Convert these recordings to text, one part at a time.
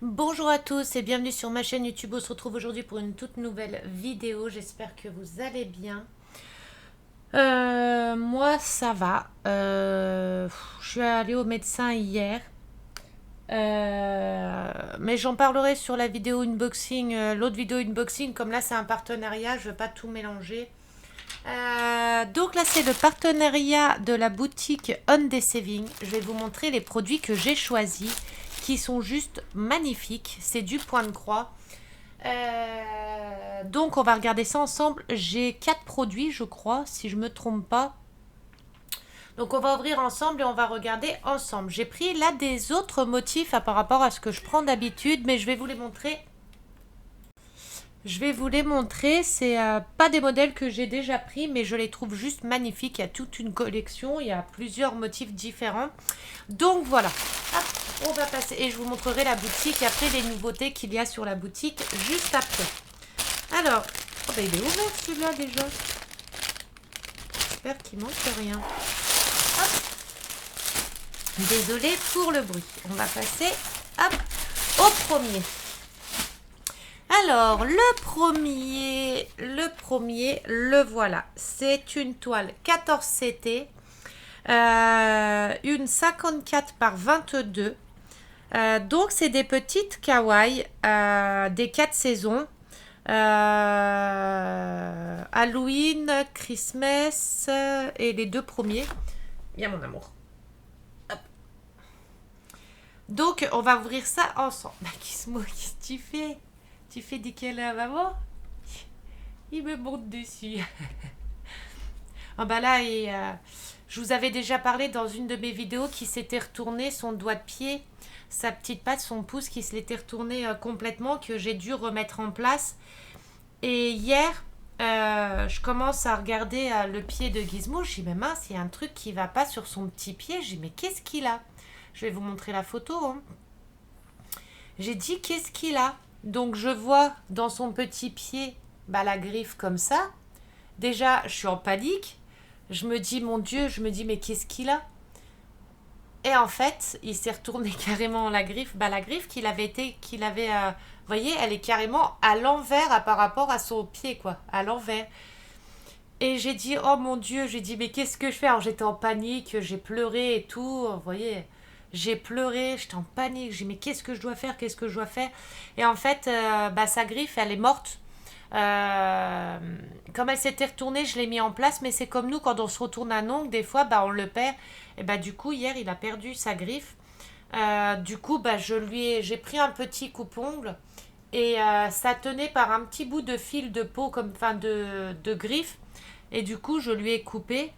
Bonjour à tous et bienvenue sur ma chaîne YouTube. On se retrouve aujourd'hui pour une toute nouvelle vidéo. J'espère que vous allez bien. Moi, ça va. Je suis allée au médecin hier. Mais j'en parlerai sur la vidéo unboxing, l'autre vidéo unboxing. Comme là, c'est un partenariat, je ne veux pas tout mélanger. Donc là, c'est le partenariat de la boutique On Day Saving. Je vais vous montrer les produits que j'ai choisis, qui sont juste magnifiques. C'est du point de croix. Donc on va regarder ça ensemble. J'ai 4 produits, je crois, si je me trompe pas. Donc on va ouvrir ensemble et on va regarder ensemble. J'ai pris là des autres motifs par rapport à ce que je prends d'habitude, mais je vais vous les montrer. C'est pas des modèles que j'ai déjà pris, mais je les trouve juste magnifiques. Il y a toute une collection, il y a plusieurs motifs différents. Donc voilà, hop, on va passer et je vous montrerai la boutique et après les nouveautés qu'il y a sur la boutique juste après. Alors, oh bah il est ouvert celui-là déjà. J'espère qu'il manque rien. Hop. Désolée pour le bruit. On va passer hop, au premier. Alors, le voilà. C'est une toile 14 CT, une 54 par 22. Donc, c'est des petites kawaii des 4 saisons. Halloween, Christmas et les 2 premiers. Bien, mon amour. Hop. Donc, on va ouvrir ça ensemble. Gizmo, qu'est-ce que tu fais? Tu fais des câlins à maman? Il me monte dessus. Ah bah là, je vous avais déjà parlé dans une de mes vidéos qui s'était retourné son doigt de pied, sa petite patte, son pouce qui se l'était retourné complètement, que j'ai dû remettre en place. Et hier, je commence à regarder le pied de Gizmo. Je dis, mais mince, il y a un truc qui va pas sur son petit pied. Je dis, mais qu'est-ce qu'il a? Je vais vous montrer la photo. Hein. J'ai dit, qu'est-ce qu'il a? Donc je vois dans son petit pied la griffe comme ça. Déjà, je suis en panique. Je me dis, mon Dieu, mais qu'est-ce qu'il a? Et en fait, il s'est retourné carrément la griffe. La griffe qu'il avait, vous voyez, elle est carrément à l'envers par rapport à son pied, quoi, à l'envers. Et j'ai dit, oh mon Dieu, j'ai dit, mais qu'est-ce que je fais? Alors j'étais en panique, j'ai pleuré et tout, vous voyez. J'ai pleuré, j'étais en panique. J'ai dit, mais qu'est-ce que je dois faire? Qu'est-ce que je dois faire? Et en fait, sa griffe, elle est morte. Comme elle s'était retournée, je l'ai mis en place. Mais c'est comme nous, quand on se retourne un ongle, des fois, on le perd. Et du coup, hier, il a perdu sa griffe. Du coup, j'ai pris un petit coupe-ongle. Et ça tenait par un petit bout de fil de peau, de griffe. Et du coup, je lui ai coupé.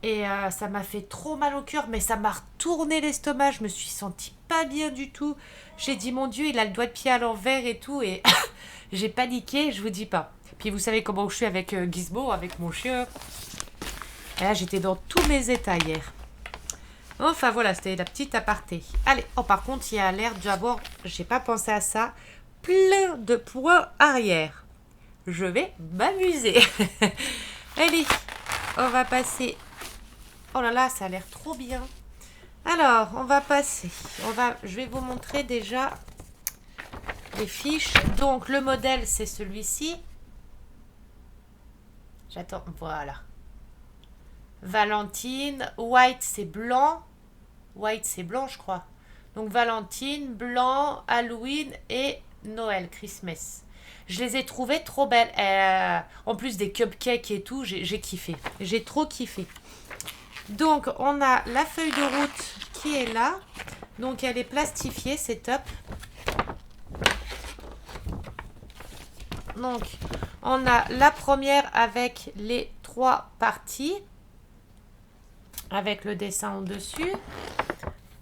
Et ça m'a fait trop mal au cœur, mais ça m'a retourné l'estomac. Je me suis sentie pas bien du tout. J'ai dit, mon Dieu, il a le doigt de pied à l'envers et tout. Et j'ai paniqué, je vous dis pas. Puis vous savez comment je suis avec Gizmo, avec mon chien. Et là, j'étais dans tous mes états hier. Enfin voilà, c'était la petite aparté. Allez, oh par contre, il y a l'air d'avoir, j'ai pas pensé à ça, plein de points arrière. Je vais m'amuser. Allez, on va passer. Oh là là, ça a l'air trop bien. Alors, on va passer. Je vais vous montrer déjà les fiches. Donc, le modèle, c'est celui-ci. J'attends, voilà. Valentine. White, c'est blanc. White, c'est blanc, je crois. Donc, Valentine, blanc, Halloween et Noël, Christmas. Je les ai trouvées trop belles. En plus des cupcakes et tout, j'ai kiffé. J'ai trop kiffé. Donc, on a la feuille de route qui est là. Donc, elle est plastifiée, c'est top. Donc, on a la première avec les 3 parties. Avec le dessin au-dessus.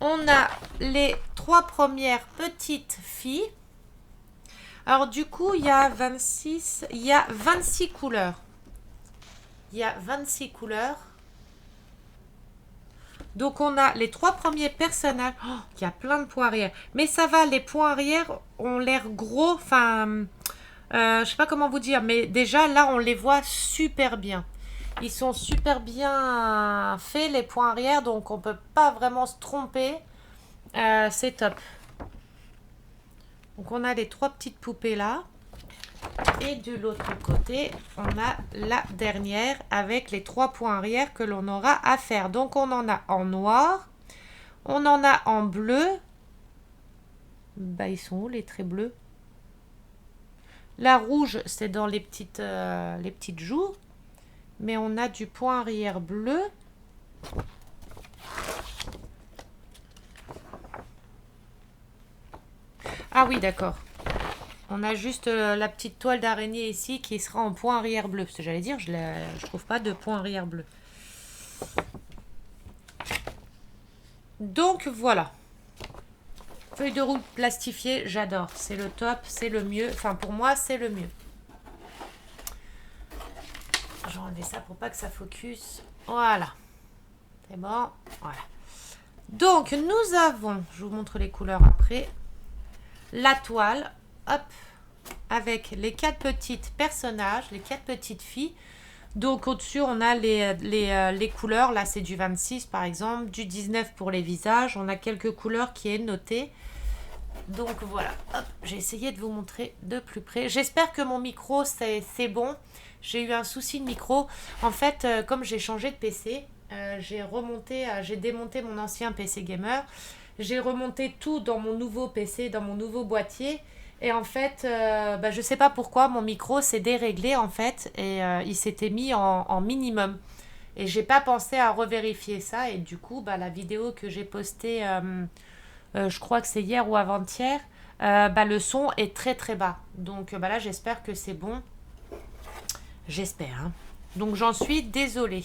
On a les 3 premières petites filles. Alors, du coup, il y a 26 couleurs. Il y a 26 couleurs. Donc, on a les 3 premiers personnages. Oh, il y a plein de points arrière. Mais ça va, les points arrière ont l'air gros. Enfin, je sais pas comment vous dire. Mais déjà, là, on les voit super bien. Ils sont super bien faits, les points arrière. Donc, on peut pas vraiment se tromper. C'est top. Donc on a les 3 petites poupées là. Et de l'autre côté, on a la dernière avec les 3 points arrière que l'on aura à faire. Donc on en a en noir, on en a en bleu. Bah ils sont où les traits bleus? La rouge, c'est dans les petites joues. Mais on a du point arrière bleu. Ah oui, d'accord. On a juste la petite toile d'araignée ici qui sera en point arrière bleu. Parce que j'allais dire, je trouve pas de point arrière bleu. Donc voilà. Feuille de route plastifiée, j'adore. C'est le top, c'est le mieux. Enfin, pour moi, c'est le mieux. Je vais enlever ça pour pas que ça focus. Voilà. C'est bon. Voilà. Donc, nous avons, je vous montre les couleurs après, la toile, hop, avec les 4 petites personnages, les 4 petites filles. Donc, au-dessus, on a les couleurs. Là, c'est du 26, par exemple, du 19 pour les visages. On a quelques couleurs qui est notées. Donc, voilà. Hop, j'ai essayé de vous montrer de plus près. J'espère que mon micro, c'est bon. J'ai eu un souci de micro. En fait, comme j'ai changé de PC, j'ai démonté mon ancien PC gamer. J'ai remonté tout dans mon nouveau PC, dans mon nouveau boîtier. Et en fait, je sais pas pourquoi, mon micro s'est déréglé en fait. Et il s'était mis en minimum. Et j'ai pas pensé à revérifier ça. Et du coup, la vidéo que j'ai postée, je crois que c'est hier ou avant-hier, le son est très très bas. Donc là, j'espère que c'est bon. J'espère. Hein. Donc j'en suis désolée.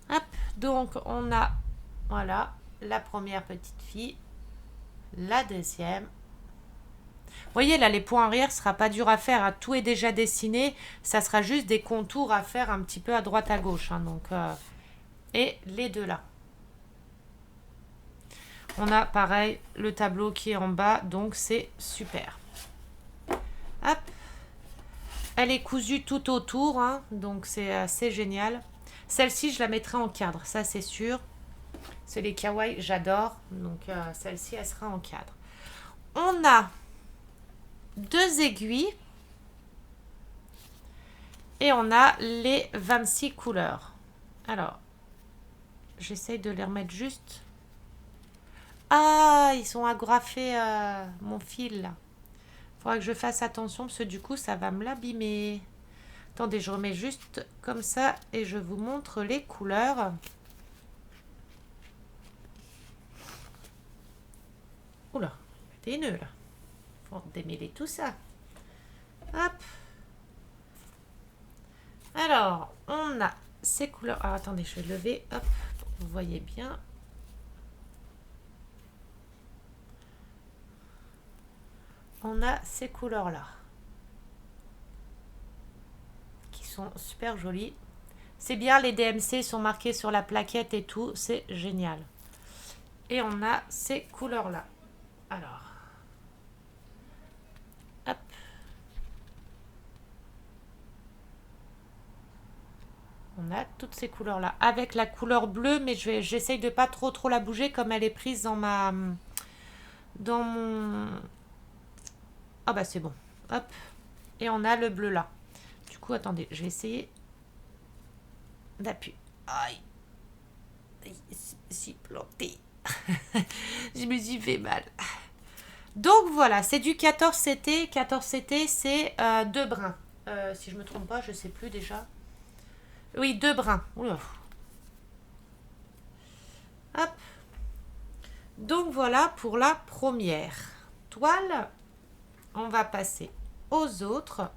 Hop, donc on a, voilà, la première petite fille, la deuxième. Vous voyez là, les points arrière, ce sera pas dur à faire. Hein. Tout est déjà dessiné. Ça sera juste des contours à faire un petit peu à droite à gauche. Hein. Donc, et les deux là. On a pareil le tableau qui est en bas. Donc c'est super. Hop. Elle est cousue tout autour. Hein. Donc c'est génial. Celle-ci, je la mettrai en cadre. Ça, c'est sûr. C'est les kawaii, j'adore. Donc celle-ci, elle sera en cadre. On a 2 aiguilles et on a les 26 couleurs. Alors, j'essaye de les remettre juste. Ah, ils sont agrafés mon fil là. Faudra que je fasse attention parce que du coup, ça va me l'abîmer. Attendez, je remets juste comme ça et je vous montre les couleurs. Oula, des nœuds là. Faut démêler tout ça. Hop. Alors, on a ces couleurs. Alors, attendez, je vais lever. Hop, vous voyez bien. On a ces couleurs-là. Qui sont super jolies. C'est bien, les DMC sont marqués sur la plaquette et tout. C'est génial. Et on a ces couleurs-là. Alors. Hop. On a toutes ces couleurs-là. Avec la couleur bleue, mais j'essaye de pas trop la bouger comme elle est prise dans mon... Ah bah c'est bon. Hop. Et on a le bleu là. Du coup, attendez, je vais essayer d'appuyer. Aïe. Je suis plantée. Je me suis fait mal. Donc voilà, c'est du 14 CT. 14 CT, c'est 2 brins. Si je me trompe pas, je sais plus déjà. Oui, 2 brins. Oula. Hop. Donc voilà pour la première toile. On va passer aux autres.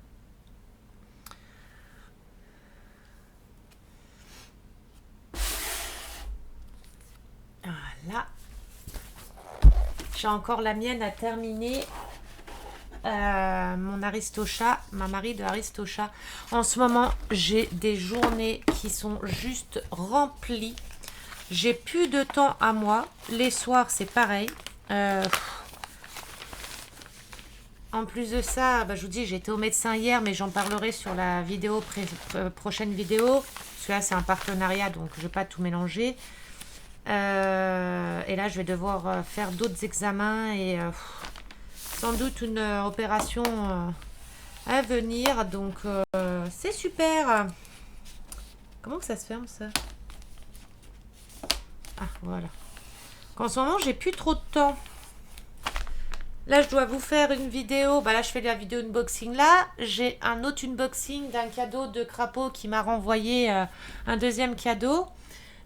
Voilà. J'ai encore la mienne à terminer. Mon Aristocha, ma Marie de Aristocha. En ce moment, j'ai des journées qui sont juste remplies. J'ai plus de temps à moi. Les soirs, c'est pareil. En plus de ça, je vous dis, j'étais au médecin hier, mais j'en parlerai sur la vidéo prochaine vidéo. Parce que là, c'est un partenariat, donc je ne vais pas tout mélanger. Et là, je vais devoir faire d'autres examens. Et sans doute une opération à venir. Donc, c'est super. Comment que ça se ferme, ça? Ah, voilà. En ce moment, j'ai plus trop de temps. Là, je dois vous faire une vidéo. Bah là, je fais la vidéo unboxing là. J'ai un autre unboxing d'un cadeau de Crapaud qui m'a renvoyé un deuxième cadeau.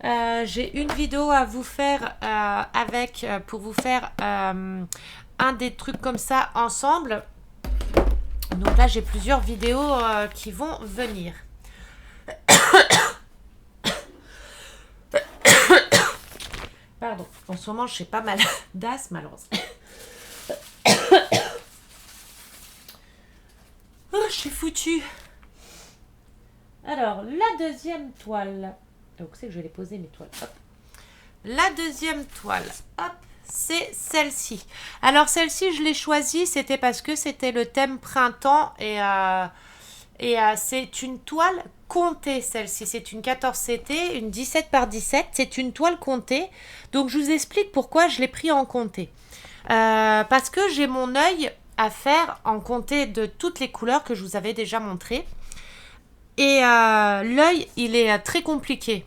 J'ai une vidéo à vous faire pour vous faire un des trucs comme ça ensemble. Donc là, j'ai plusieurs vidéos qui vont venir. Pardon, en ce moment, j'ai pas mal d'asthme, malheureusement. Oh, je suis foutue. Alors, la deuxième toile. Donc, c'est que je vais les poser, mes toiles. Hop. La deuxième toile, hop, c'est celle-ci. Alors, celle-ci, je l'ai choisie, c'était parce que c'était le thème printemps. Et c'est une toile comptée, celle-ci. C'est une 14CT, une 17 par 17. C'est une toile comptée. Donc, je vous explique pourquoi je l'ai pris en comptée. Parce que j'ai mon œil à faire en comptée de toutes les couleurs que je vous avais déjà montrées. Et l'œil, il est très compliqué.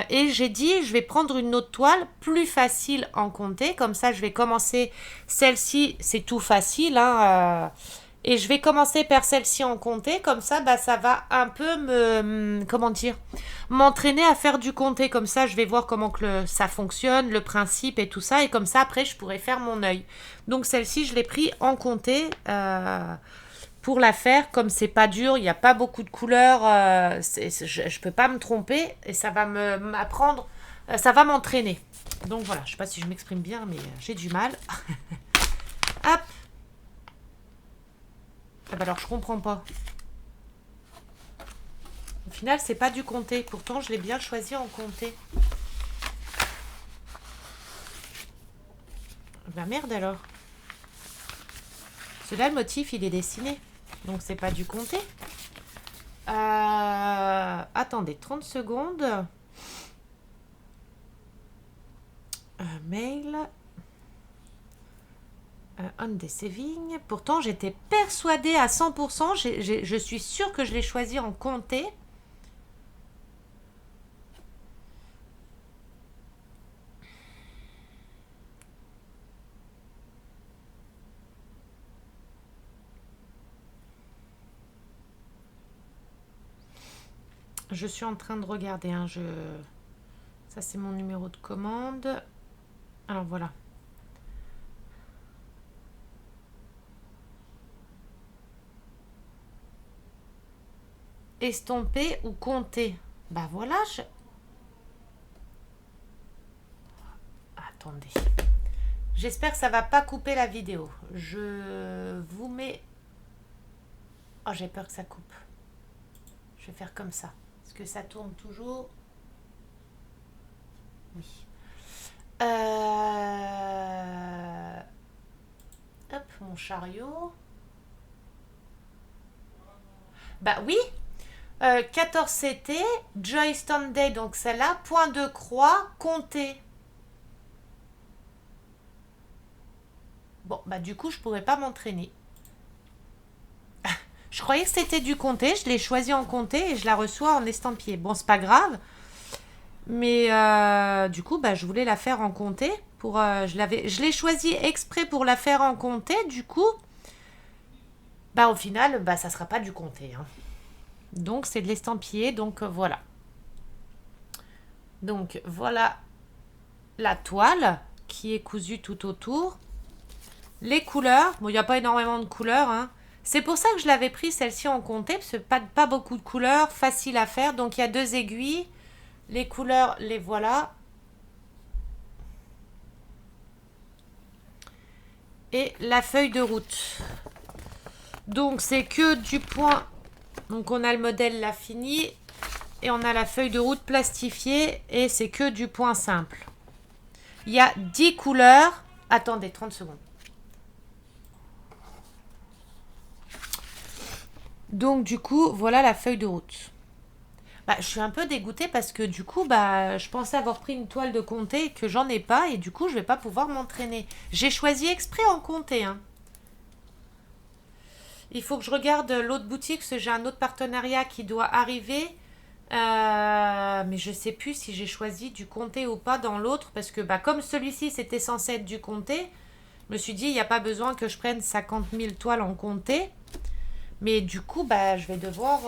Et j'ai dit, je vais prendre une autre toile plus facile en comptée. Comme ça, je vais commencer celle-ci, c'est tout facile. Hein, et je vais commencer par celle-ci en comptée. Comme ça, bah, ça va un peu m'entraîner à faire du comptée. Comme ça, je vais voir comment ça fonctionne, le principe et tout ça. Et comme ça, après, je pourrai faire mon œil. Donc, celle-ci, je l'ai pris en comptée. Pour la faire, comme c'est pas dur, il n'y a pas beaucoup de couleurs, je peux pas me tromper et ça va m'apprendre, ça va m'entraîner. Donc voilà, je sais pas si je m'exprime bien, mais j'ai du mal. Hop. Ah bah alors je comprends pas. Au final, c'est pas du comté. Pourtant, je l'ai bien choisi en comté. Bah merde alors. Celui-là, le motif, il est dessiné. Donc, c'est pas du comté. Attendez, 30 secondes. Mail. On the saving. Pourtant, j'étais persuadée à 100%. Je suis sûre que je l'ai choisi en comté. Je suis en train de regarder. Hein, ça, c'est mon numéro de commande. Alors, voilà. Estomper ou compter. Bah voilà. Attendez. J'espère que ça va pas couper la vidéo. Je vous mets... Oh, j'ai peur que ça coupe. Je vais faire comme ça. Est-ce que ça tourne toujours? Oui. Hop, mon chariot. Bah oui. 14CT, Joy Sunday, donc celle-là, point de croix, compter. Bon, bah du coup, je pourrais pas m'entraîner. Je croyais que c'était du comté, je l'ai choisi en comté et je la reçois en estampillé. Bon, c'est pas grave, mais du coup, bah, je voulais la faire en comté. Je l'ai choisi exprès pour la faire en comté, du coup, bah au final, bah ça sera pas du comté. Hein. Donc, c'est de l'estampillé, donc voilà. Donc, voilà la toile qui est cousue tout autour. Les couleurs, bon, il n'y a pas énormément de couleurs, hein. C'est pour ça que je l'avais pris celle-ci en comté, parce que pas beaucoup de couleurs, facile à faire. Donc il y a 2 aiguilles, les couleurs, les voilà. Et la feuille de route. Donc c'est que du point. Donc on a le modèle là fini, et on a la feuille de route plastifiée, et c'est que du point simple. Il y a 10 couleurs. Attendez, 30 secondes. Donc du coup, voilà la feuille de route. Bah, je suis un peu dégoûtée parce que du coup, bah, je pensais avoir pris une toile de comté que j'en ai pas et du coup, je vais pas pouvoir m'entraîner. J'ai choisi exprès en comté. Hein. Il faut que je regarde l'autre boutique, parce que j'ai un autre partenariat qui doit arriver. Mais je sais plus si j'ai choisi du comté ou pas dans l'autre, parce que bah, comme celui-ci c'était censé être du comté, je me suis dit il n'y a pas besoin que je prenne 50 000 toiles en comté. Mais du coup, bah, je vais devoir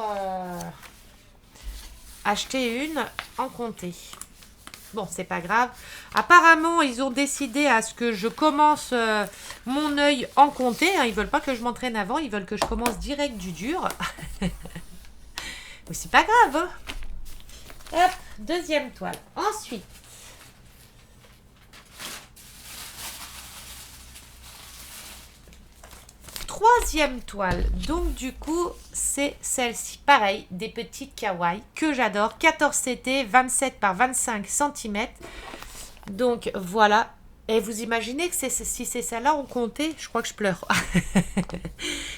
acheter une en comté. Bon, c'est pas grave. Apparemment, ils ont décidé à ce que je commence mon œil en comté. Hein. Ils veulent pas que je m'entraîne avant. Ils veulent que je commence direct du dur. Mais c'est pas grave. Hein. Hop, deuxième toile. Ensuite. Troisième toile. Donc, du coup, c'est celle-ci. Pareil, des petites kawaii que j'adore. 14 CT, 27 par 25 cm. Donc, voilà. Et vous imaginez que si c'est celle-là, on comptait, je crois que je pleure.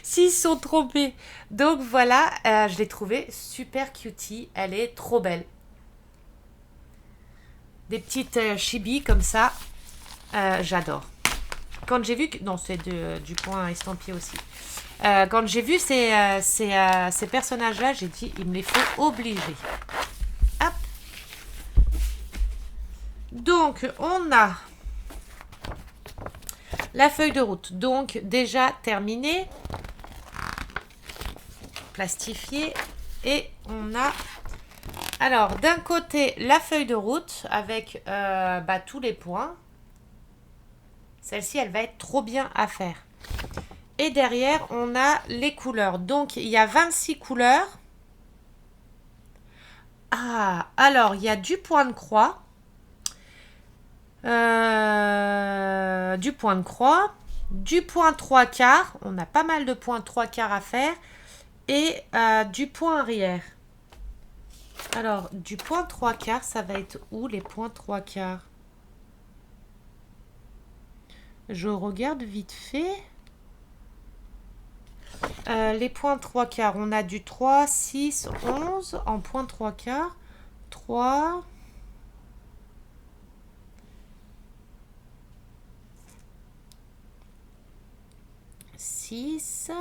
S'ils sont trompés. Donc, voilà, je l'ai trouvée super cutie. Elle est trop belle. Des petites chibi comme ça. J'adore. Quand j'ai vu que... Non, c'est du point estampillé aussi. Quand j'ai vu ces personnages-là, j'ai dit, il me les faut obliger. Hop. Donc, on a la feuille de route. Donc, déjà terminée. Plastifiée. Et on a... Alors, d'un côté, la feuille de route avec tous les points. Celle-ci, elle va être trop bien à faire. Et derrière, on a les couleurs. Donc, il y a 26 couleurs. Ah, alors, il y a du point de croix. Du point de croix. Du point 3/4. On a pas mal de points 3/4 à faire. Et du point arrière. Alors, du point 3/4, ça va être où les points 3/4? Je regarde vite fait. Les points 3/4, on a du 3, 6, 11 en point 3/4. 3, 6.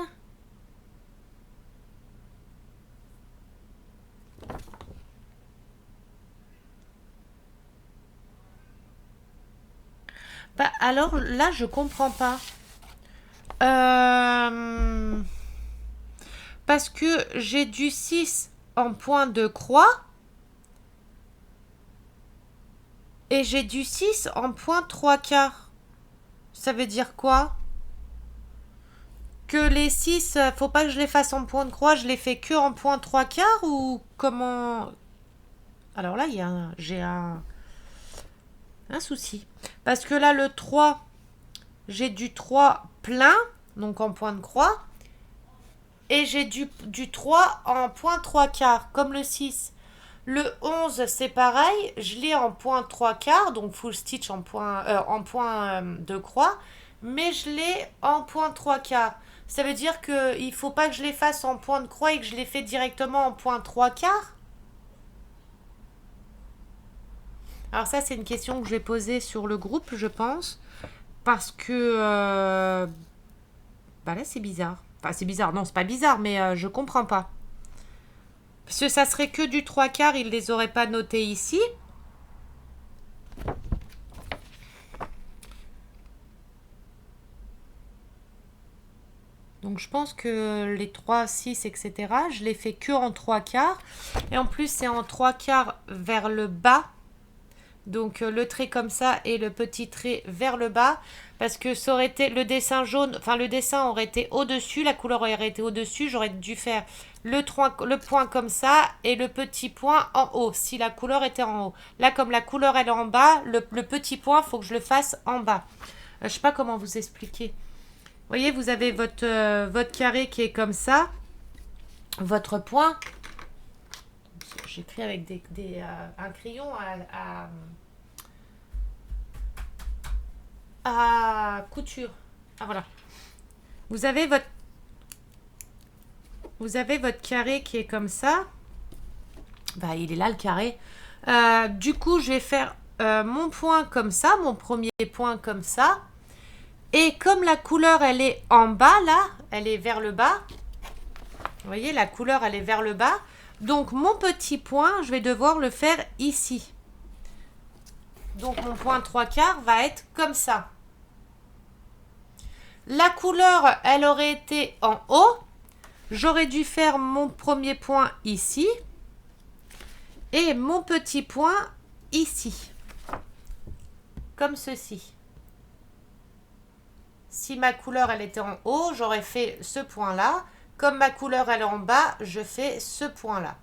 Bah, alors là, je comprends pas. Parce que j'ai du 6 en point de croix et j'ai du 6 en point 3/4. Ça veut dire quoi? Que les 6, faut pas que je les fasse en point de croix, je les fais que en point 3/4 ou comment? Alors là, j'ai un souci. Parce que là, le 3, j'ai du 3 plein, donc en point de croix. Et j'ai du 3 en point 3/4, comme le 6. Le 11, c'est pareil. Je l'ai en point 3/4, donc full stitch en point de croix. Mais je l'ai en point 3/4. Ça veut dire qu'il ne faut pas que je les fasse en point de croix et que je les fais directement en point 3/4. Alors ça, c'est une question que je vais poser sur le groupe, je pense. Parce que... là, c'est bizarre. Enfin, c'est bizarre. Non, c'est pas bizarre, mais je comprends pas. Parce que ça serait que du 3/4, ils les auraient pas notés ici. Donc je pense que les 3, 6, etc., je les fais que en 3/4. Et en plus, c'est en 3/4 vers le bas. Donc le trait comme ça et le petit trait vers le bas. Parce que ça aurait été le dessin jaune, enfin le dessin aurait été au-dessus, la couleur aurait été au-dessus. J'aurais dû faire le point comme ça et le petit point en haut, si la couleur était en haut. Là, comme la couleur elle est en bas, le petit point, il faut que je le fasse en bas. Je sais pas comment vous expliquer. Vous voyez, vous avez votre carré qui est comme ça. Votre point. J'écris avec un crayon à couture. Ah voilà. Vous avez votre carré qui est comme ça. Bah, il est là le carré. Du coup, je vais faire mon point comme ça, mon premier point comme ça. Et comme la couleur, elle est en bas, là, elle est vers le bas. Vous voyez, la couleur, elle est vers le bas. Donc, mon petit point, je vais devoir le faire ici. Donc, mon point 3/4 va être comme ça. La couleur, elle aurait été en haut. J'aurais dû faire mon premier point ici. Et mon petit point ici. Comme ceci. Si ma couleur, elle était en haut, j'aurais fait ce point-là. Comme ma couleur, elle est en bas, je fais ce point-là.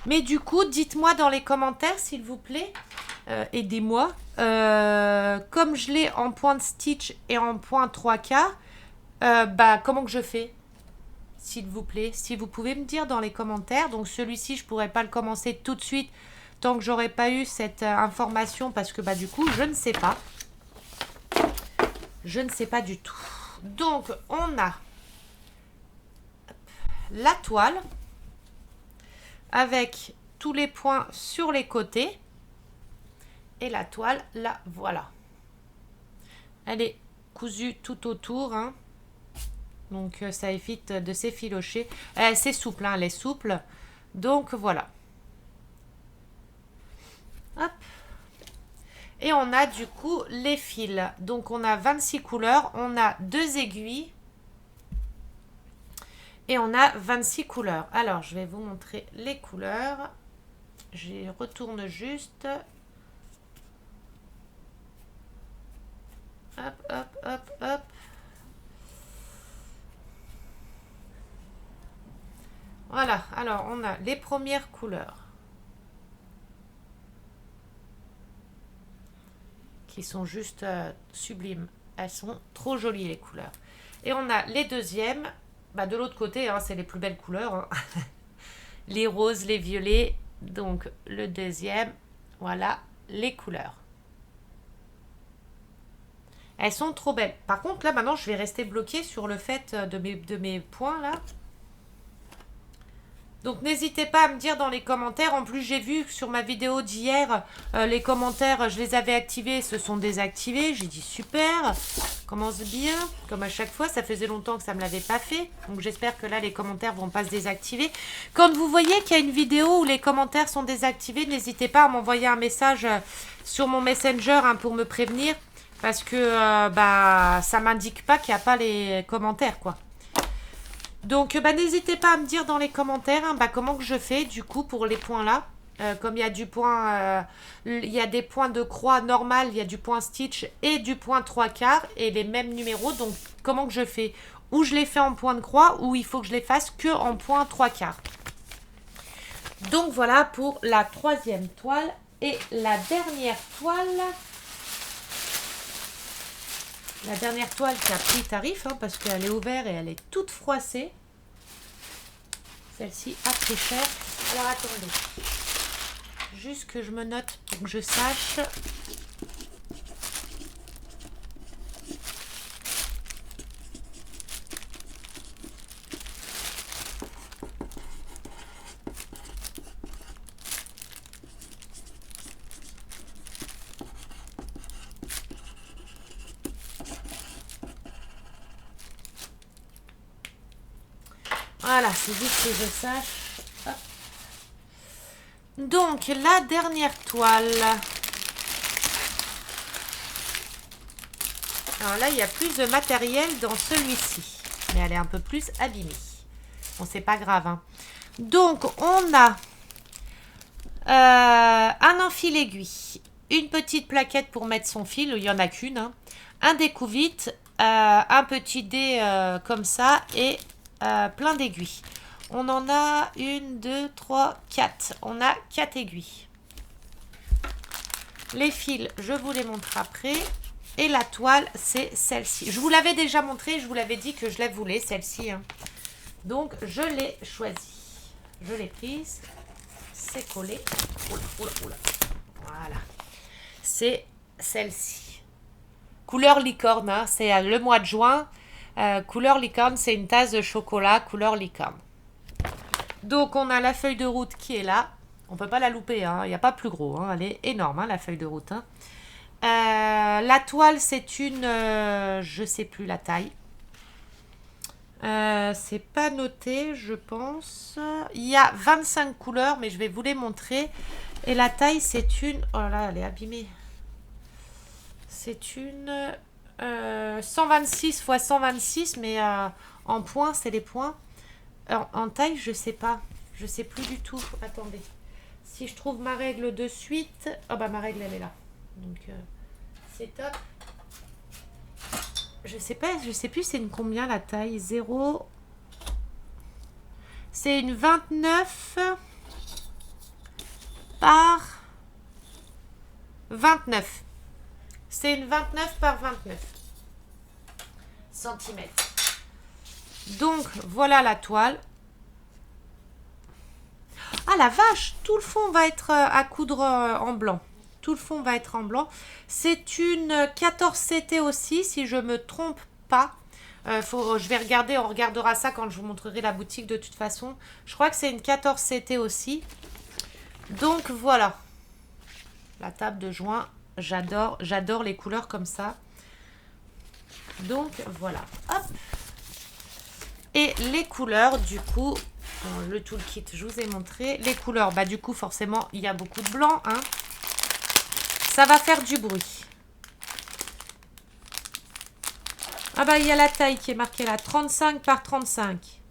Mais du coup, dites-moi dans les commentaires, s'il vous plaît. Aidez-moi. Comme je l'ai en point de stitch et en point 3/4, comment que je fais? S'il vous plaît. Si vous pouvez me dire dans les commentaires. Donc celui-ci, je ne pourrais pas le commencer tout de suite tant que j'aurais pas eu cette information parce que du coup, je ne sais pas. Je ne sais pas du tout. Donc, on a la toile avec tous les points sur les côtés et la toile, là, voilà. Elle est cousue tout autour, hein. Donc, ça évite de s'effilocher. C'est souple, hein, elle est souple. Donc, voilà. Hop. Et on a du coup les fils. Donc, on a 26 couleurs. On a 2 aiguilles. Et on a 26 couleurs. Alors, je vais vous montrer les couleurs. Je retourne juste. Hop, hop, hop, hop. Voilà. Alors, on a les premières couleurs. Qui sont juste sublimes. Elles sont trop jolies, les couleurs. Et on a les deuxièmes. De l'autre côté, hein, c'est les plus belles couleurs. Hein. Les roses, les violets. Donc, le deuxième, voilà les couleurs. Elles sont trop belles. Par contre, là, maintenant, je vais rester bloquée sur le fait de mes points, là. Donc, n'hésitez pas à me dire dans les commentaires. En plus, j'ai vu sur ma vidéo d'hier, les commentaires, je les avais activés, se sont désactivés. J'ai dit super, commence bien. Comme à chaque fois, ça faisait longtemps que ça ne me l'avait pas fait. Donc, j'espère que là, les commentaires ne vont pas se désactiver. Quand vous voyez qu'il y a une vidéo où les commentaires sont désactivés, n'hésitez pas à m'envoyer un message sur mon Messenger pour me prévenir. Parce que ça ne m'indique pas qu'il n'y a pas les commentaires, quoi. Donc, n'hésitez pas à me dire dans les commentaires comment que je fais du coup pour les points là. Comme il y a il y a des points de croix normal, il y a du point stitch et du point 3/4 et les mêmes numéros. Donc, comment que je fais? Ou je les fais en point de croix ou il faut que je les fasse que en point 3/4. Donc, voilà pour la troisième toile et la dernière toile. La dernière toile qui a pris tarif parce qu'elle est ouverte et elle est toute froissée. Celle-ci a pris cher. Alors attendez. Juste que je me note pour que je sache. Voilà, c'est juste que je sache. Hop. Donc, la dernière toile. Alors là, il y a plus de matériel dans celui-ci. Mais elle est un peu plus abîmée. Bon, c'est pas grave. Hein. Donc, on a un enfil aiguille. Une petite plaquette pour mettre son fil. Il n'y en a qu'une. Hein. Un découvite. Un petit dé comme ça. Et... plein d'aiguilles. On en a 1, 2, 3, 4. On a 4 aiguilles. Les fils, je vous les montre après. Et la toile, c'est celle-ci. Je vous l'avais déjà montré, je vous l'avais dit que je la voulais, celle-ci. Hein. Donc, je l'ai choisie. Je l'ai prise. C'est collé. Oula, oula, oula. Voilà. C'est celle-ci. Couleur licorne, hein. C'est le mois de juin. Couleur licorne, c'est une tasse de chocolat couleur licorne. Donc, on a la feuille de route qui est là. On ne peut pas la louper, hein. Il n'y a pas plus gros. Hein. Elle est énorme, hein, la feuille de route. Hein. La toile, c'est une... je sais plus la taille. C'est pas noté, je pense. Il y a 25 couleurs, mais je vais vous les montrer. Et la taille, c'est une... Oh là là, elle est abîmée. C'est une 126 x 126, mais en points, c'est les points. En taille, je sais pas. Je sais plus du tout. Attendez. Si je trouve ma règle de suite... Oh bah ma règle, elle est là. Donc, c'est top. Je sais pas, je sais plus c'est une combien la taille. 0. C'est une 29 par 29. C'est une 29 par 29 centimètres. Donc, voilà la toile. Ah la vache, tout le fond va être à coudre en blanc. Tout le fond va être en blanc. C'est une 14 CT aussi, si je me trompe pas. Je vais regarder, on regardera ça quand je vous montrerai la boutique de toute façon. Je crois que c'est une 14 CT aussi. Donc voilà. La table de joint, j'adore les couleurs comme ça. Donc voilà. Hop. Et les couleurs, du coup, le toolkit, je vous ai montré. Les couleurs, bah du coup, forcément, il y a beaucoup de blanc, hein. Ça va faire du bruit. Ah bah, il y a la taille qui est marquée là. 35 par 35.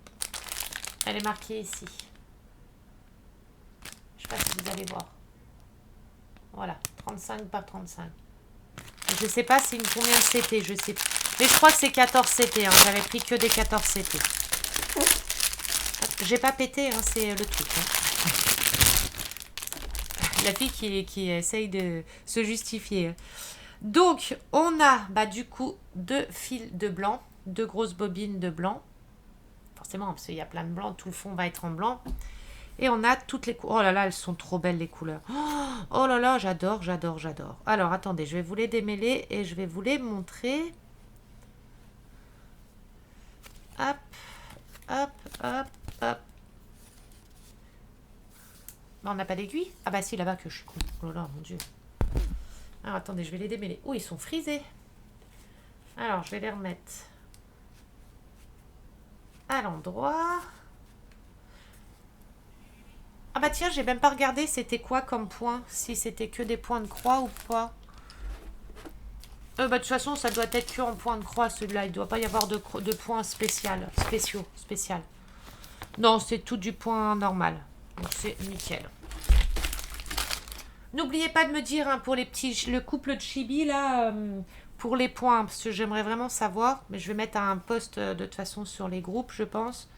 Elle est marquée ici. Je sais pas si vous allez voir. Voilà, 35 par 35. Je sais pas c'est une combien de CT, je sais plus. Mais je crois que c'est 14 CT, hein. J'avais pris que des 14 CT. J'ai pas pété, hein, c'est le truc. Hein. La fille qui essaye de se justifier. Donc, on a bah, du coup 2 fils de blanc, 2 grosses bobines de blanc. Forcément, parce qu'il y a plein de blanc, tout le fond va être en blanc. Et on a toutes les couleurs. Oh là là, elles sont trop belles les couleurs. Oh là là, j'adore. Alors, attendez, je vais vous les démêler et je vais vous les montrer. Hop, hop, hop, hop. On n'a pas d'aiguille? Ah bah si, là-bas que je suis con. Oh là là, mon Dieu. Alors, attendez, je vais les démêler. Oh, ils sont frisés. Alors, je vais les remettre à l'endroit. Ah bah tiens, j'ai même pas regardé c'était quoi comme point. Si c'était que des points de croix ou pas. Bah de toute façon, ça doit être que en point de croix celui-là. Il ne doit pas y avoir de points spéciaux. Non, c'est tout du point normal. Donc c'est nickel. N'oubliez pas de me dire hein, pour le couple de chibi là, pour les points, parce que j'aimerais vraiment savoir. Mais je vais mettre un post de toute façon sur les groupes, je pense.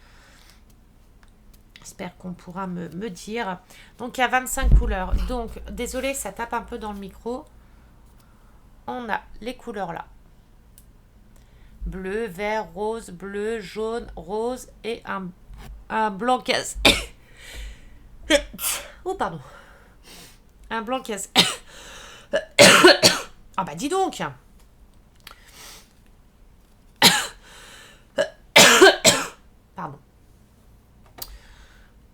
J'espère qu'on pourra me dire. Donc il y a 25 couleurs. Donc, désolé, ça tape un peu dans le micro. On a les couleurs là. Bleu, vert, rose, bleu, jaune, rose et un blanc casse. Oh, pardon. Un blanc casse. Ah bah dis donc. Pardon.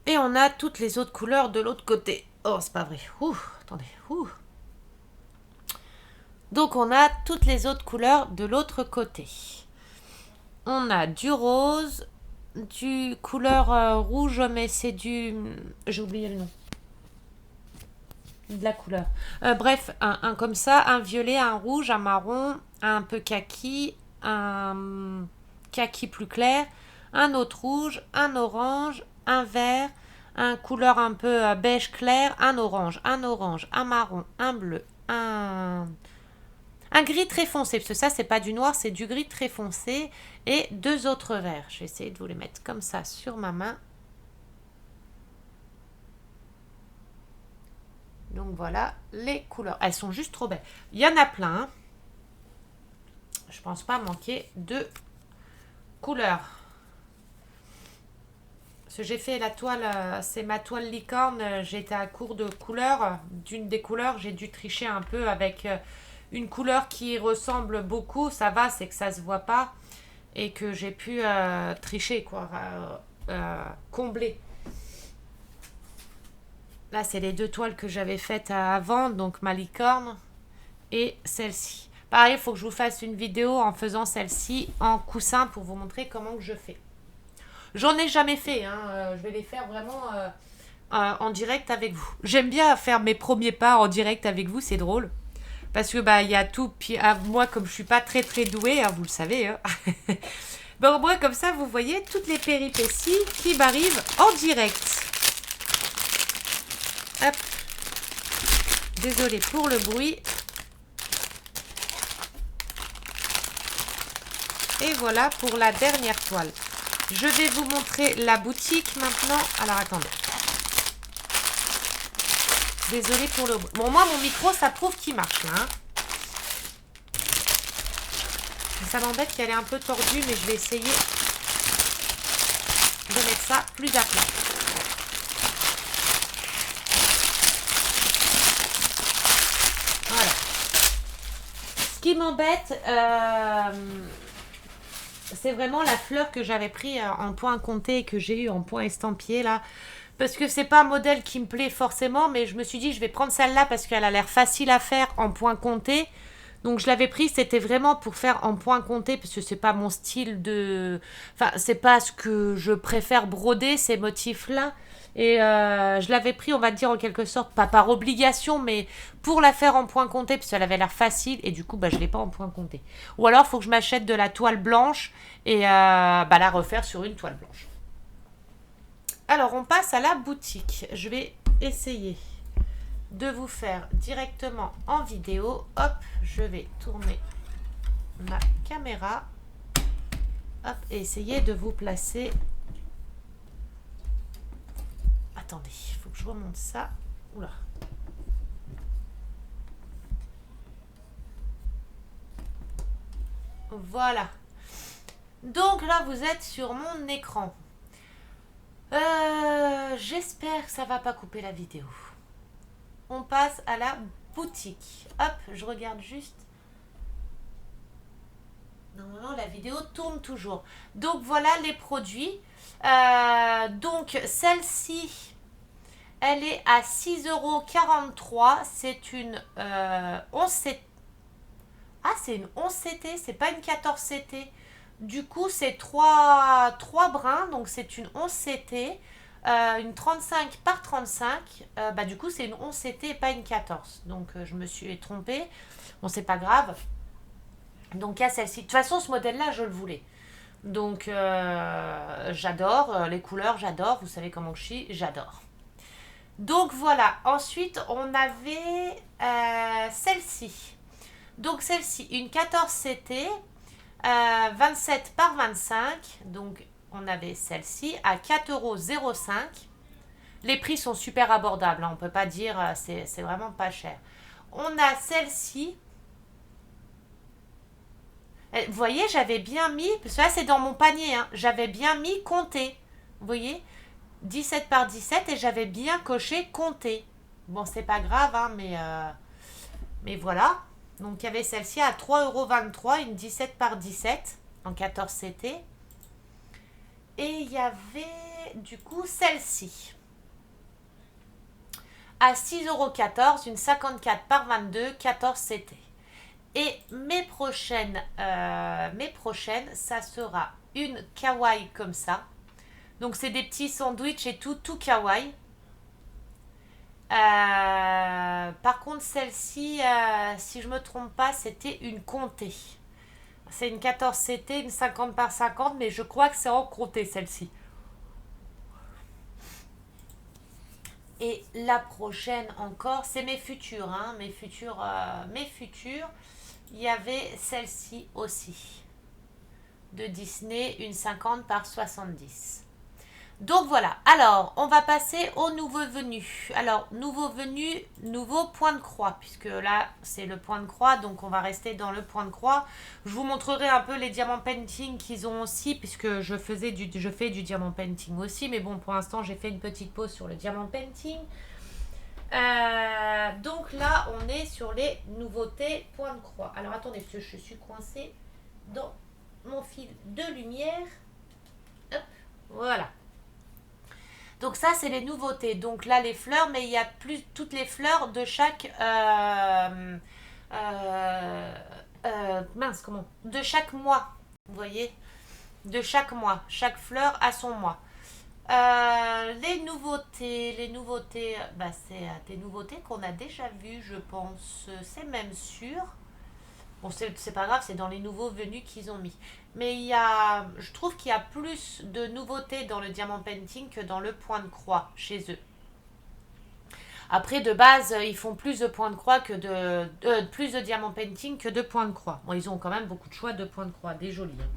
Et on a toutes les autres couleurs de l'autre côté. Oh, c'est pas vrai. Ouh, attendez. Ouh. Donc, on a toutes les autres couleurs de l'autre côté. On a du rose, du couleur rouge, mais c'est du... J'ai oublié le nom. De la couleur. Bref, un comme ça, un violet, un rouge, un marron, un peu kaki, un kaki plus clair, un autre rouge, un orange, un vert, un couleur un peu beige clair, un orange, un marron, un bleu, un gris très foncé, parce que ça, c'est pas du noir, c'est du gris très foncé, et 2 autres verts. Je vais essayer de vous les mettre comme ça sur ma main. Donc voilà les couleurs. Elles sont juste trop belles. Il y en a plein. Hein. Je pense pas manquer de couleurs. Parce que j'ai fait la toile, c'est ma toile licorne. J'étais à court de couleurs. D'une des couleurs, j'ai dû tricher un peu avec une couleur qui ressemble beaucoup. Ça va, c'est que ça se voit pas. Et que j'ai pu tricher, quoi. Combler. Là, c'est les 2 toiles que j'avais faites avant, donc ma licorne. et celle-ci. Pareil, il faut que je vous fasse une vidéo en faisant celle-ci en coussin pour vous montrer comment que je fais. J'en ai jamais fait, hein. Je vais les faire vraiment en direct avec vous. J'aime bien faire mes premiers pas en direct avec vous, c'est drôle. Parce que bah il y a tout, puis moi comme je suis pas très très douée, hein, vous le savez, hein. Bon, moi comme ça vous voyez toutes les péripéties qui m'arrivent en direct. Hop. Désolée pour le bruit. Et voilà pour la dernière toile. Je vais vous montrer la boutique maintenant. Alors attendez. Désolée pour le bruit. Bon, moi mon micro ça prouve qu'il marche là, hein. Ça m'embête qu'elle est un peu tordue, mais je vais essayer de mettre ça plus à plat. Voilà. Ce qui m'embête, c'est vraiment la fleur que j'avais pris en point compté et que j'ai eu en point estampillé là. Parce que c'est pas un modèle qui me plaît forcément, mais je me suis dit je vais prendre celle-là parce qu'elle a l'air facile à faire en point compté. Donc je l'avais pris, c'était vraiment pour faire en point compté parce que c'est pas mon style de... Enfin, c'est pas ce que je préfère broder, ces motifs-là. Et je l'avais pris, on va dire en quelque sorte, pas par obligation, mais pour la faire en point compté parce qu'elle avait l'air facile et du coup, bah, je l'ai pas en point compté. Ou alors, il faut que je m'achète de la toile blanche et bah, la refaire sur une toile blanche. Alors, on passe à la boutique. Je vais essayer de vous faire directement en vidéo. Hop, je vais tourner ma caméra. Hop, et essayer de vous placer. Attendez, il faut que je remonte ça. Oula. Voilà. Donc là, vous êtes sur mon écran. J'espère que ça va pas couper la vidéo. On passe à la boutique. Hop, je regarde juste. Normalement, la vidéo tourne toujours. Donc, voilà les produits. Donc, celle-ci, elle est à 6,43 €. C'est une 11 CT. Ah, c'est une 11 CT, c'est pas une 14 CT. Du coup, c'est 3 brins. Donc, c'est une 11 CT. Une 35 par 35, bah du coup c'est une 11 CT et pas une 14. Donc je me suis trompée. Bon, c'est pas grave. Donc à celle-ci. De toute façon, ce modèle-là, je le voulais. Donc j'adore. Les couleurs, j'adore. Vous savez comment je suis, j'adore. Donc voilà. Ensuite, on avait celle-ci. Donc celle-ci, une 14 CT, 27 par 25. Donc on avait celle-ci à 4,05 €. Les prix sont super abordables, hein, on ne peut pas dire, c'est vraiment pas cher. On a celle-ci. Vous voyez, j'avais bien mis, parce que là c'est dans mon panier, hein, j'avais bien mis compter. Vous voyez, 17 par 17 et j'avais bien coché compter. Bon, c'est pas grave, hein, mais voilà. Donc il y avait celle-ci à 3,23 €, une 17 par 17 en 14 CT. Et il y avait du coup celle-ci à 6,14 €, une 54 par 22, 14 CT. Et mes prochaines, ça sera une kawaii comme ça. Donc c'est des petits sandwichs et tout kawaii. Par contre celle-ci, si je me trompe pas, c'était une comté. C'est une 14 CT, une 50 par 50, mais je crois que c'est en comté celle-ci. Et la prochaine encore, c'est mes futurs, hein, mes futurs. Il y avait celle-ci aussi, de Disney, une 50 par 70. Donc voilà, alors on va passer au nouveau venu. Alors, nouveau venu, nouveau point de croix, puisque là c'est le point de croix, donc on va rester dans le point de croix. Je vous montrerai un peu les diamants painting qu'ils ont aussi, puisque je fais du diamant painting aussi, mais bon, pour l'instant j'ai fait une petite pause sur le diamant painting. Donc là on est sur les nouveautés point de croix. Alors attendez, parce que je suis coincée dans mon fil de lumière. Hop, voilà. Donc ça, c'est les nouveautés. Donc là, les fleurs, mais il y a plus toutes les fleurs de chaque Mince, comment? De chaque mois, vous voyez? De chaque mois. Chaque fleur a son mois. Les nouveautés, bah, c'est des nouveautés qu'on a déjà vues, je pense. C'est même sûr. Bon, c'est pas grave, c'est dans les nouveaux venus qu'ils ont mis. Mais je trouve qu'il y a plus de nouveautés dans le diamant painting que dans le point de croix chez eux. Après, de base, ils font plus de points de croix que plus de diamant painting que de points de croix. Bon, ils ont quand même beaucoup de choix de points de croix, des jolis, hein.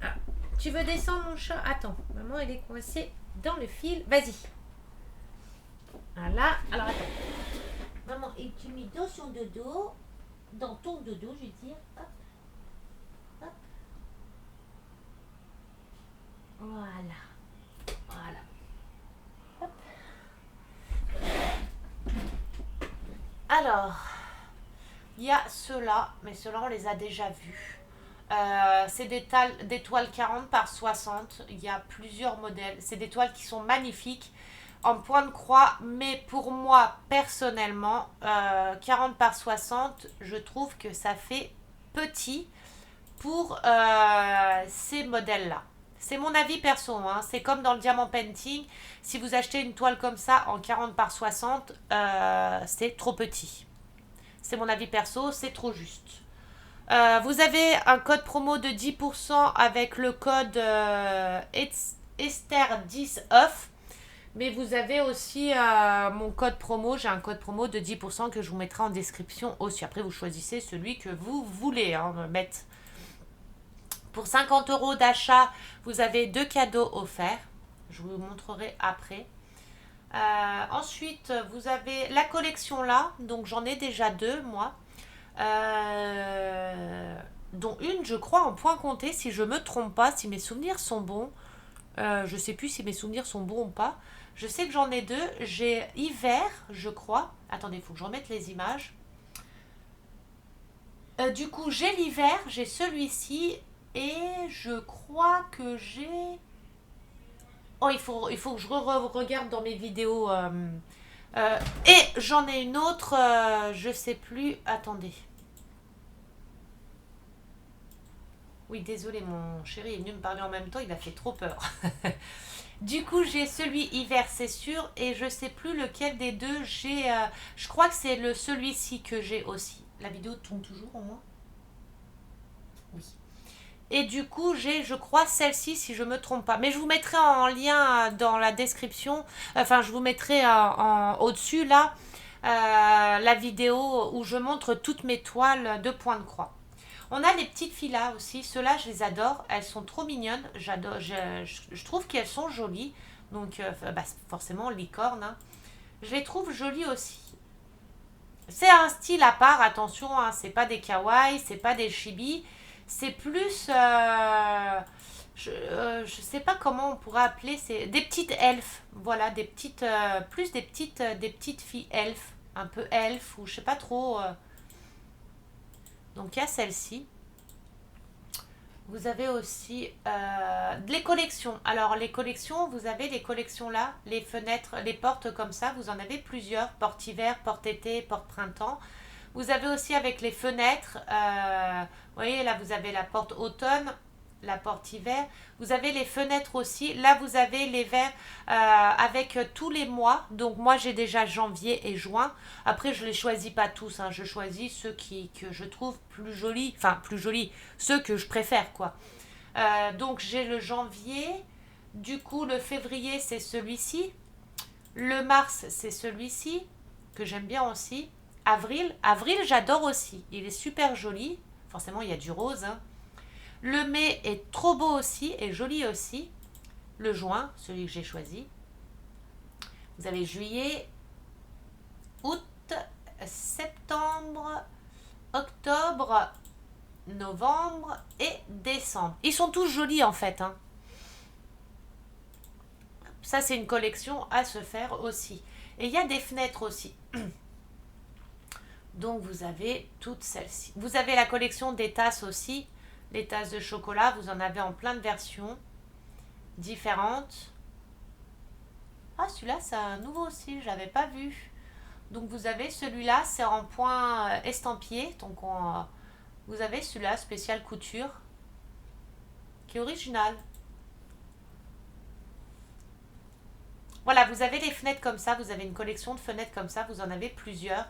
Ah, tu veux descendre, mon chat? Attends, maman, elle est coincée dans le fil. Vas-y. Voilà. Alors, attends. Maman, et tu mets dans son dodo, dans ton dodo, je veux dire. Hop, hop. Voilà. Voilà. Hop. Alors, il y a ceux-là, mais ceux-là, on les a déjà vus. C'est des toiles 40 par 60. Il y a plusieurs modèles. C'est des toiles qui sont magnifiques en point de croix. Mais pour moi, personnellement, 40 par 60, je trouve que ça fait petit pour ces modèles-là. C'est mon avis perso, hein. C'est comme dans le diamant painting. Si vous achetez une toile comme ça en 40 par 60, c'est trop petit. C'est mon avis perso, c'est trop juste. Vous avez un code promo de 10% avec le code Esther10 off. Mais vous avez aussi mon code promo. J'ai un code promo de 10% que je vous mettrai en description aussi. Après, vous choisissez celui que vous voulez mettre. Pour 50 € d'achat, vous avez 2 cadeaux offerts. Je vous montrerai après. Ensuite, vous avez la collection là. Donc, j'en ai déjà 2, moi. Dont une, je crois, en point compté, si je me trompe pas, si mes souvenirs sont bons. Je sais plus si mes souvenirs sont bons ou pas. Je sais que j'en ai 2. J'ai hiver, je crois. Attendez, il faut que je remette les images. Du coup, j'ai l'hiver, j'ai celui-ci. Et je crois que j'ai... Oh, il faut que je regarde dans mes vidéos. Et j'en ai une autre, je sais plus. Attendez. Oui, désolé, mon chéri est venu me parler en même temps, il a fait trop peur. Du coup, j'ai celui hiver, c'est sûr, et je sais plus lequel des deux j'ai. Je crois que c'est celui-ci que j'ai aussi. La vidéo tourne toujours au moins? Oui. Et du coup, j'ai, je crois, celle-ci, si je me trompe pas. Mais je vous mettrai en lien dans la description. Enfin, je vous mettrai au-dessus, là, la vidéo où je montre toutes mes toiles de point de croix. On a les petites filas aussi. Ceux-là, je les adore. Elles sont trop mignonnes. J'adore. Je trouve qu'elles sont jolies. Donc, bah, forcément, licorne, hein. Je les trouve jolies aussi. C'est un style à part, attention, hein, c'est pas des kawaii, c'est pas des chibi. C'est plus. Je sais pas comment on pourrait appeler. C'est des petites elfes. Voilà, des petites. Plus des petites filles elfes. Un peu elfes, ou je sais pas trop. Donc, il y a celle-ci. Vous avez aussi les collections. Alors, les collections, vous avez les collections là, les fenêtres, les portes comme ça. Vous en avez plusieurs. Porte hiver, porte été, porte printemps. Vous avez aussi avec les fenêtres, vous voyez là vous avez la porte automne, la porte hiver. Vous avez les fenêtres aussi. Là vous avez les verres avec tous les mois. Donc moi j'ai déjà janvier et juin. Après je ne les choisis pas tous, hein. Je choisis ceux que je trouve plus jolis. Enfin plus jolis, ceux que je préfère quoi. Donc j'ai le janvier. Du coup le février c'est celui-ci. Le mars c'est celui-ci que j'aime bien aussi. Avril, j'adore aussi. Il est super joli. Forcément, il y a du rose, hein. Le mai est trop beau aussi et joli aussi. Le juin, celui que j'ai choisi. Vous avez juillet, août, septembre, octobre, novembre et décembre. Ils sont tous jolis en fait, hein. Ça, c'est une collection à se faire aussi. Et il y a des fenêtres aussi. Donc vous avez toutes celles-ci. Vous avez la collection des tasses aussi. Les tasses de chocolat, vous en avez en plein de versions différentes. Ah celui-là c'est un nouveau aussi, je l'avais pas vu. Donc vous avez celui-là, c'est en point estampillé. Donc vous avez celui-là, spécial couture, qui est original. Voilà, vous avez des fenêtres comme ça, vous avez une collection de fenêtres comme ça, vous en avez plusieurs.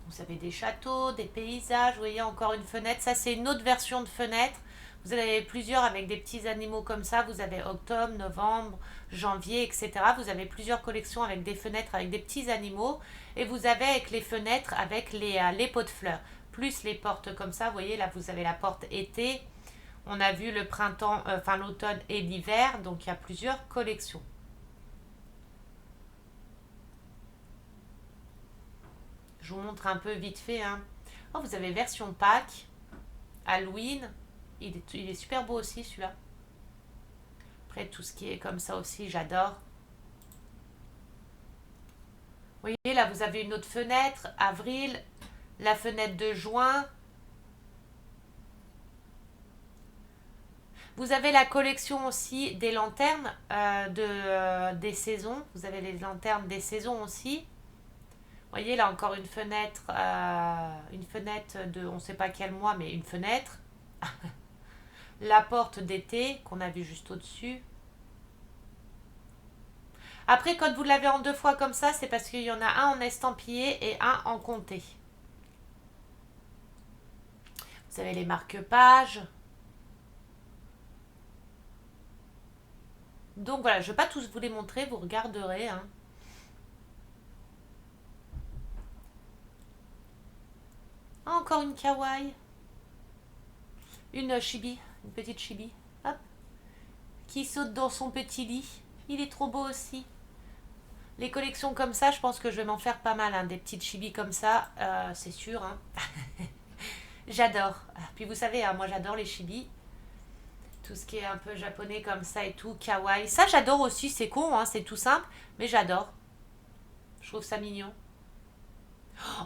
Vous avez des châteaux, des paysages, vous voyez encore une fenêtre. Ça, c'est une autre version de fenêtre. Vous en avez plusieurs avec des petits animaux comme ça. Vous avez octobre, novembre, janvier, etc. Vous avez plusieurs collections avec des fenêtres avec des petits animaux. Et vous avez avec les fenêtres avec les pots de fleurs. Plus les portes comme ça. Vous voyez, là, vous avez la porte été. On a vu le printemps, enfin l'automne et l'hiver. Donc, il y a plusieurs collections. Je vous montre un peu vite fait. Hein. Oh, vous avez version Pâques, Halloween. Il est super beau aussi celui-là. Après, tout ce qui est comme ça aussi, j'adore. Vous voyez, là, vous avez une autre fenêtre, avril, la fenêtre de juin. Vous avez la collection aussi des lanternes des saisons. Vous avez les lanternes des saisons aussi. Vous voyez, là, encore une fenêtre de, on ne sait pas quel mois, mais une fenêtre. La porte d'été, qu'on a vu juste au-dessus. Après, quand vous l'avez en deux fois comme ça, c'est parce qu'il y en a un en estampillé et un en comté. Vous avez les marque-pages. Donc voilà, je ne vais pas tous vous les montrer, vous regarderez. Hein. Ah, encore une kawaii. Une chibi, une petite chibi. Hop. Qui saute dans son petit lit. Il est trop beau aussi. Les collections comme ça, je pense que je vais m'en faire pas mal. Hein. Des petites chibis comme ça, c'est sûr. Hein. J'adore. Puis vous savez, hein, moi j'adore les chibis. Tout ce qui est un peu japonais comme ça et tout, kawaii. Ça j'adore aussi, c'est con, hein, c'est tout simple, mais j'adore. Je trouve ça mignon.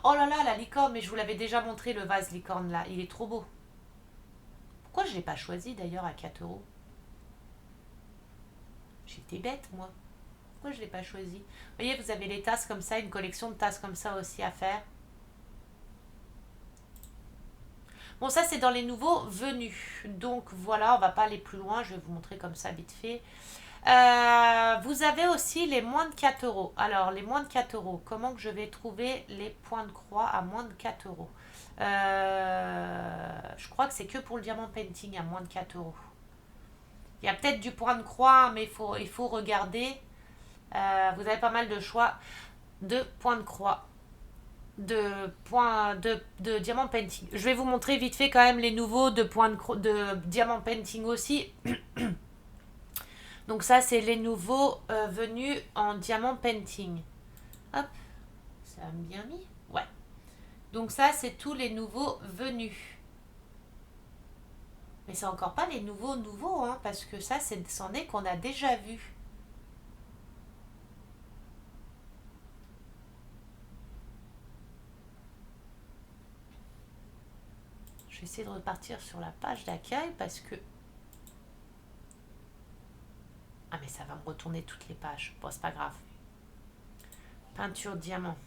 Oh là là, la licorne, mais je vous l'avais déjà montré le vase licorne là, il est trop beau. Pourquoi je ne l'ai pas choisi d'ailleurs à 4 euros? J'étais bête moi. Pourquoi je ne l'ai pas choisi? Vous voyez, vous avez les tasses comme ça, une collection de tasses comme ça aussi à faire. Bon, ça c'est dans les nouveaux venus. Donc voilà, on va pas aller plus loin, je vais vous montrer comme ça vite fait. Vous avez aussi les moins de 4 euros. Alors, les moins de 4 euros, comment que je vais trouver les points de croix à moins de 4 euros? Je crois que c'est que pour le diamant painting à moins de 4 euros. Il y a peut-être du point de croix, mais il faut regarder. Vous avez pas mal de choix de points de croix, de diamant painting. Je vais vous montrer vite fait quand même les nouveaux de diamant painting aussi. Donc ça, c'est les nouveaux venus en diamant painting. Hop, ça a bien mis. Ouais. Donc ça, c'est tous les nouveaux venus. Mais c'est encore pas les nouveaux, hein, parce que ça, c'en est qu'on a déjà vu. Je vais essayer de repartir sur la page d'accueil parce que... Ah mais ça va me retourner toutes les pages. Bon, c'est pas grave. Peinture diamant.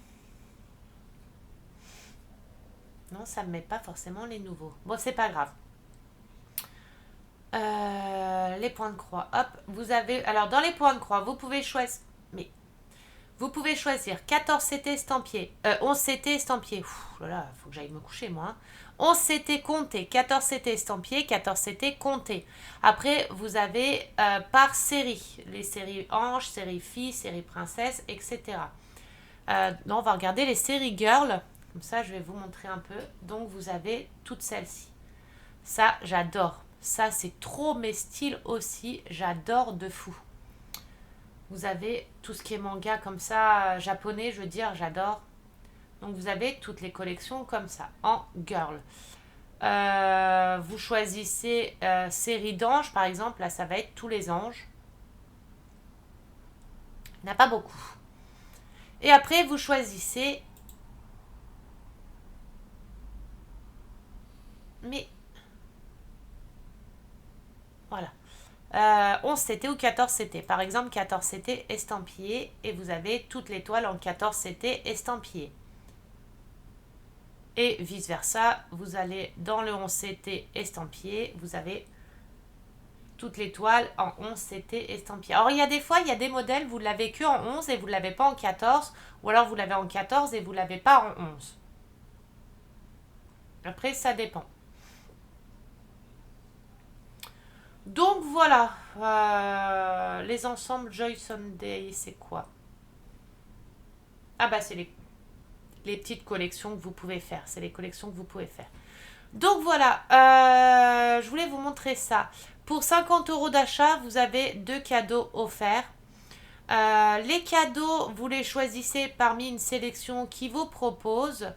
Non, ça ne met pas forcément les nouveaux. Bon, c'est pas grave. Les points de croix. Hop, vous avez... Alors, dans les points de croix, vous pouvez choisir... Mais... Vous pouvez choisir 14 CT estampillés. 11 CT estampillés. Ouh là là, faut que j'aille me coucher, moi. Hein. 11 CT comptés. 14 CT estampillés. 14 CT comptés. Après, vous avez par série. Les séries anges, série filles, série princesse, etc. Non, on va regarder les séries girl. Comme ça, je vais vous montrer un peu. Donc, vous avez toutes celles-ci. Ça, j'adore. Ça, c'est trop mes styles aussi. J'adore de fou. Vous avez tout ce qui est manga comme ça, japonais, je veux dire, j'adore. Donc, vous avez toutes les collections comme ça, en girl. Vous choisissez série d'anges, par exemple. Là, ça va être tous les anges. Il n'y en a pas beaucoup. Et après, vous choisissez... Mais 11CT ou 14CT. Par exemple, 14CT estampillé et vous avez toute l'étoile en 14CT estampillé. Et vice versa, vous allez dans le 11CT estampillé, vous avez toute l'étoile en 11CT estampillé. Alors il y a des fois, il y a des modèles, vous l'avez que en 11 et vous ne l'avez pas en 14, ou alors vous l'avez en 14 et vous ne l'avez pas en 11. Après, ça dépend. Donc voilà, les ensembles Joy Sunday, c'est quoi? Ah bah c'est les petites collections que vous pouvez faire. C'est les collections que vous pouvez faire. Donc voilà, je voulais vous montrer ça. Pour 50 euros d'achat, vous avez 2 cadeaux offerts. Les cadeaux, vous les choisissez parmi une sélection qui vous propose.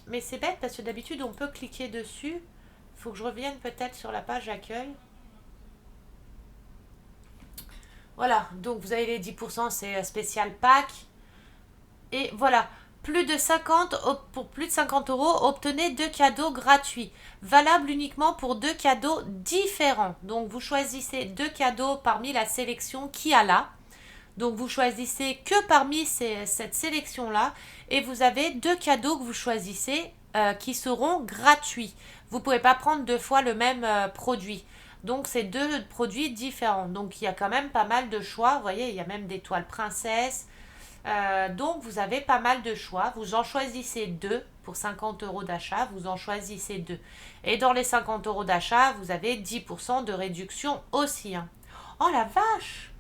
Mais c'est bête parce que d'habitude, on peut cliquer dessus. Il faut que je revienne peut-être sur la page accueil. Voilà, donc vous avez les 10%, c'est spécial pack. Et voilà, pour plus de 50 euros, obtenez 2 cadeaux gratuits. Valable uniquement pour 2 cadeaux différents. Donc vous choisissez 2 cadeaux parmi la sélection qu'il y a là. Donc vous choisissez que parmi cette sélection-là. Et vous avez 2 cadeaux que vous choisissez qui seront gratuits. Vous ne pouvez pas prendre 2 fois le même produit. Donc c'est 2 produits différents. Donc il y a quand même pas mal de choix. Vous voyez, il y a même des toiles princesse. Donc vous avez pas mal de choix. Vous en choisissez 2 pour 50 euros d'achat. Vous en choisissez 2. Et dans les 50 euros d'achat, vous avez 10% de réduction aussi. Hein. Oh la vache!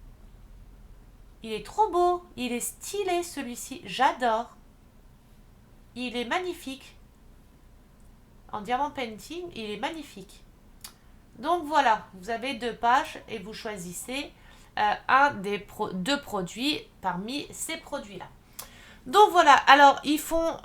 Il est trop beau. Il est stylé celui-ci. J'adore. Il est magnifique. En diamant painting, il est magnifique. Donc voilà, vous avez 2 pages et vous choisissez deux produits parmi ces produits-là. Donc voilà, alors ils font,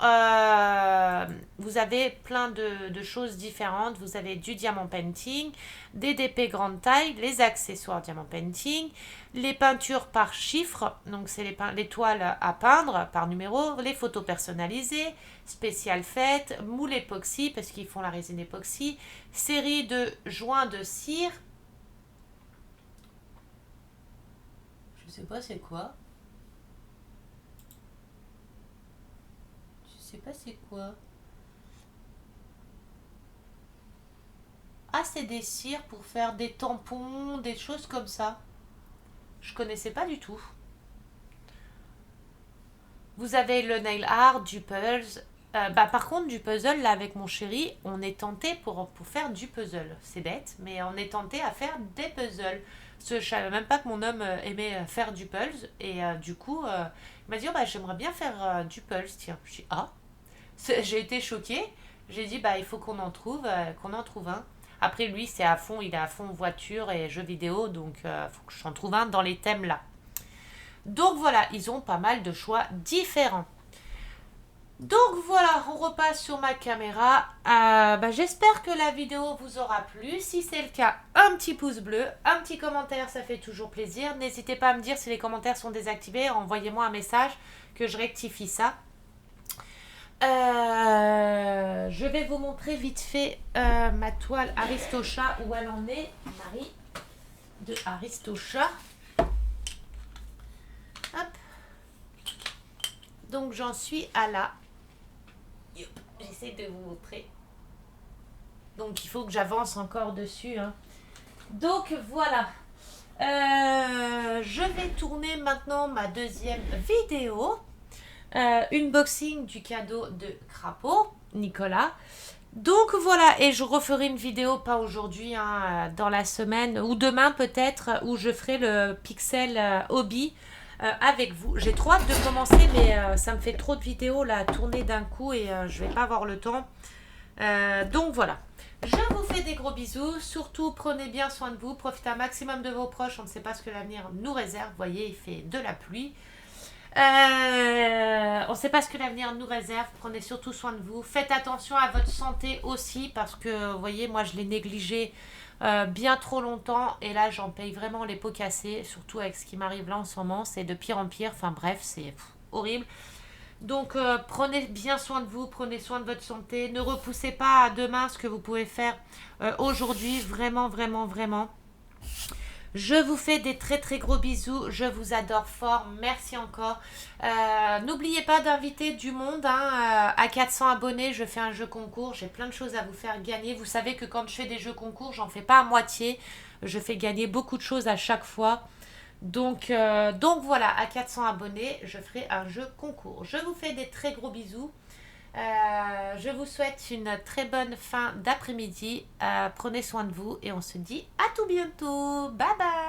vous avez plein de choses différentes. Vous avez du diamant painting, des DP grande taille, les accessoires diamant painting, les peintures par chiffre, donc c'est les toiles à peindre par numéro, les photos personnalisées, spécial fête, moule époxy parce qu'ils font la résine époxy, série de joints de cire. Je sais pas c'est quoi. Je sais pas c'est quoi. Ah, c'est des cires pour faire des tampons, des choses comme ça. Je connaissais pas du tout. Vous avez le nail art, du puzzle. Par contre, du puzzle, là, avec mon chéri, on est tenté pour faire du puzzle. C'est bête, mais on est tenté à faire des puzzles. Parce que je savais même pas que mon homme aimait faire du puzzle. Et du coup, il m'a dit, oh, bah, j'aimerais bien faire du puzzle. Tiens, je dis, ah. J'ai été choquée. J'ai dit, bah, il faut qu'on en trouve un. Après, lui, c'est à fond, il est à fond voiture et jeux vidéo, donc il faut que j'en trouve un dans les thèmes là. Donc voilà, ils ont pas mal de choix différents. Donc voilà, on repasse sur ma caméra. J'espère que la vidéo vous aura plu. Si c'est le cas, un petit pouce bleu, un petit commentaire, ça fait toujours plaisir. N'hésitez pas à me dire si les commentaires sont désactivés. Envoyez-moi un message que je rectifie ça. Je vais vous montrer vite fait ma toile Aristocha, où elle en est, Marie, de Aristocha. Hop. Donc j'en suis à la... J'essaie de vous montrer. Donc il faut que j'avance encore dessus. Hein. Donc voilà. Je vais tourner maintenant ma deuxième vidéo. Unboxing du cadeau de Crapaud, Nicolas. Donc voilà, et je referai une vidéo, pas aujourd'hui, hein, dans la semaine, ou demain peut-être, où je ferai le Pixel Hobby avec vous. J'ai trop hâte de commencer, mais ça me fait trop de vidéos là, à tourner d'un coup, et je vais pas avoir le temps. Donc voilà. Je vous fais des gros bisous. Surtout, prenez bien soin de vous. Profitez un maximum de vos proches. On ne sait pas ce que l'avenir nous réserve. Vous voyez, il fait de la pluie. On ne sait pas ce que l'avenir nous réserve. Prenez surtout soin de vous. Faites attention à votre santé aussi parce que, vous voyez, moi, je l'ai négligé bien trop longtemps. Et là, j'en paye vraiment les pots cassés. Surtout avec ce qui m'arrive là en ce moment. C'est de pire en pire. Enfin bref, c'est horrible. Donc, prenez bien soin de vous, prenez soin de votre santé. Ne repoussez pas à demain ce que vous pouvez faire aujourd'hui. Vraiment, vraiment, vraiment. Je vous fais des très très gros bisous. Je vous adore fort. Merci encore. N'oubliez pas d'inviter du monde. Hein, à 400 abonnés, je fais un jeu concours. J'ai plein de choses à vous faire gagner. Vous savez que quand je fais des jeux concours, j'en fais pas à moitié. Je fais gagner beaucoup de choses à chaque fois. Donc voilà, à 400 abonnés, je ferai un jeu concours. Je vous fais des très gros bisous. Je vous souhaite une très bonne fin d'après-midi. Prenez soin de vous et on se dit à tout bientôt. Bye bye.